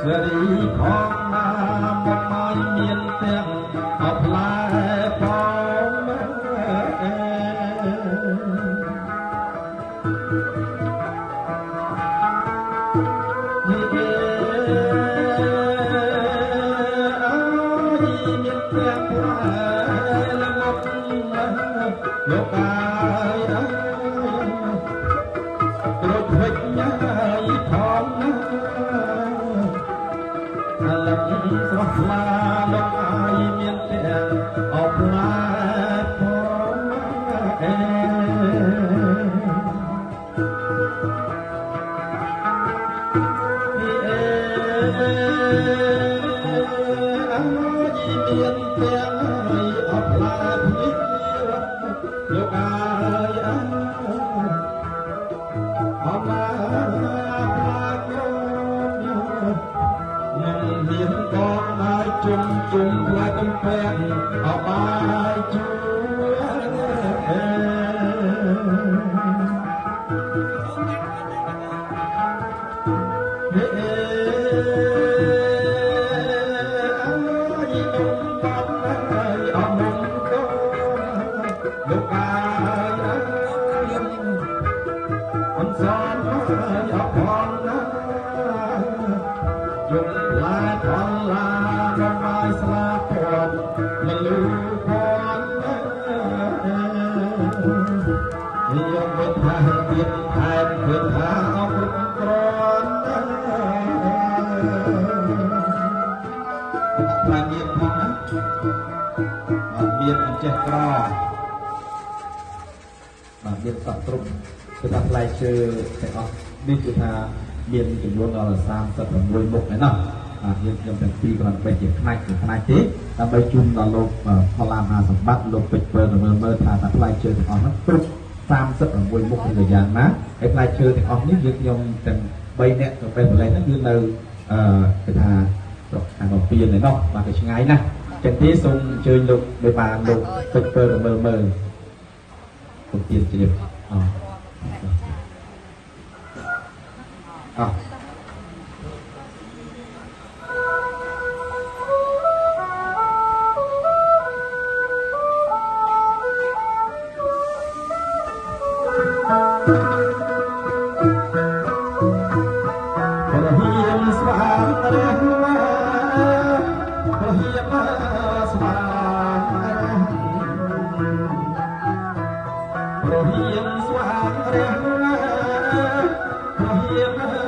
សេរីផងណាមកឲ្យមានទាំងអផ្លែផងនេះអើយមានទាំងផ្លែល្មុតលោកអាយរត់វិញញ៉ាយផងណាលឹកស្រស់ថ្លាលោកអាយមានទាំងអផ្លែផងអេនេះអេអាយមានទាំងអផ្លែនេះលោកអាយអមាមានបងមកជុំផ្លែកំពែងអបាយជួលោកអាយអនសានអផងណាយំឡាផងឡារំអាយស្លាពណ៌មលូពណ៌យំវិថាទៀតថែមវិថាអបក្រន់ផ្លែមានផងណាមានអញ្ចេះក្របាទមានសត្វគ្រប់គឺថាផ្លែឈើទាំងអស់នេះគឺថាមានចំនួនដល់36មុខឯណោះយើងខ្ញុំទាំងពីរគ្រាន់តែជាផ្នែកទេដើម្បីជូនដល់លោកផលអាហារសម្បត្តិលោកពេជ្រពើមើលថាផ្លែឈើទាំងអស់ហ្នឹងគ្រប់36មុខជាយ៉ាងណាហើយផ្លែឈើទាំងអស់នេះយើងខ្ញុំទាំង3នាក់ទៅពេលកន្លែងហ្នឹងគឺនៅគេថាស្រុកខាងបំពេញឯណោះបាទគេឆ្ងាយណាស់ចឹងទេសូមអញ្ជើញលោកដោយបានលោកពេជ្រពើមើលសូមទៀតជ្រាបរហៀមស្វាងរះរហៀម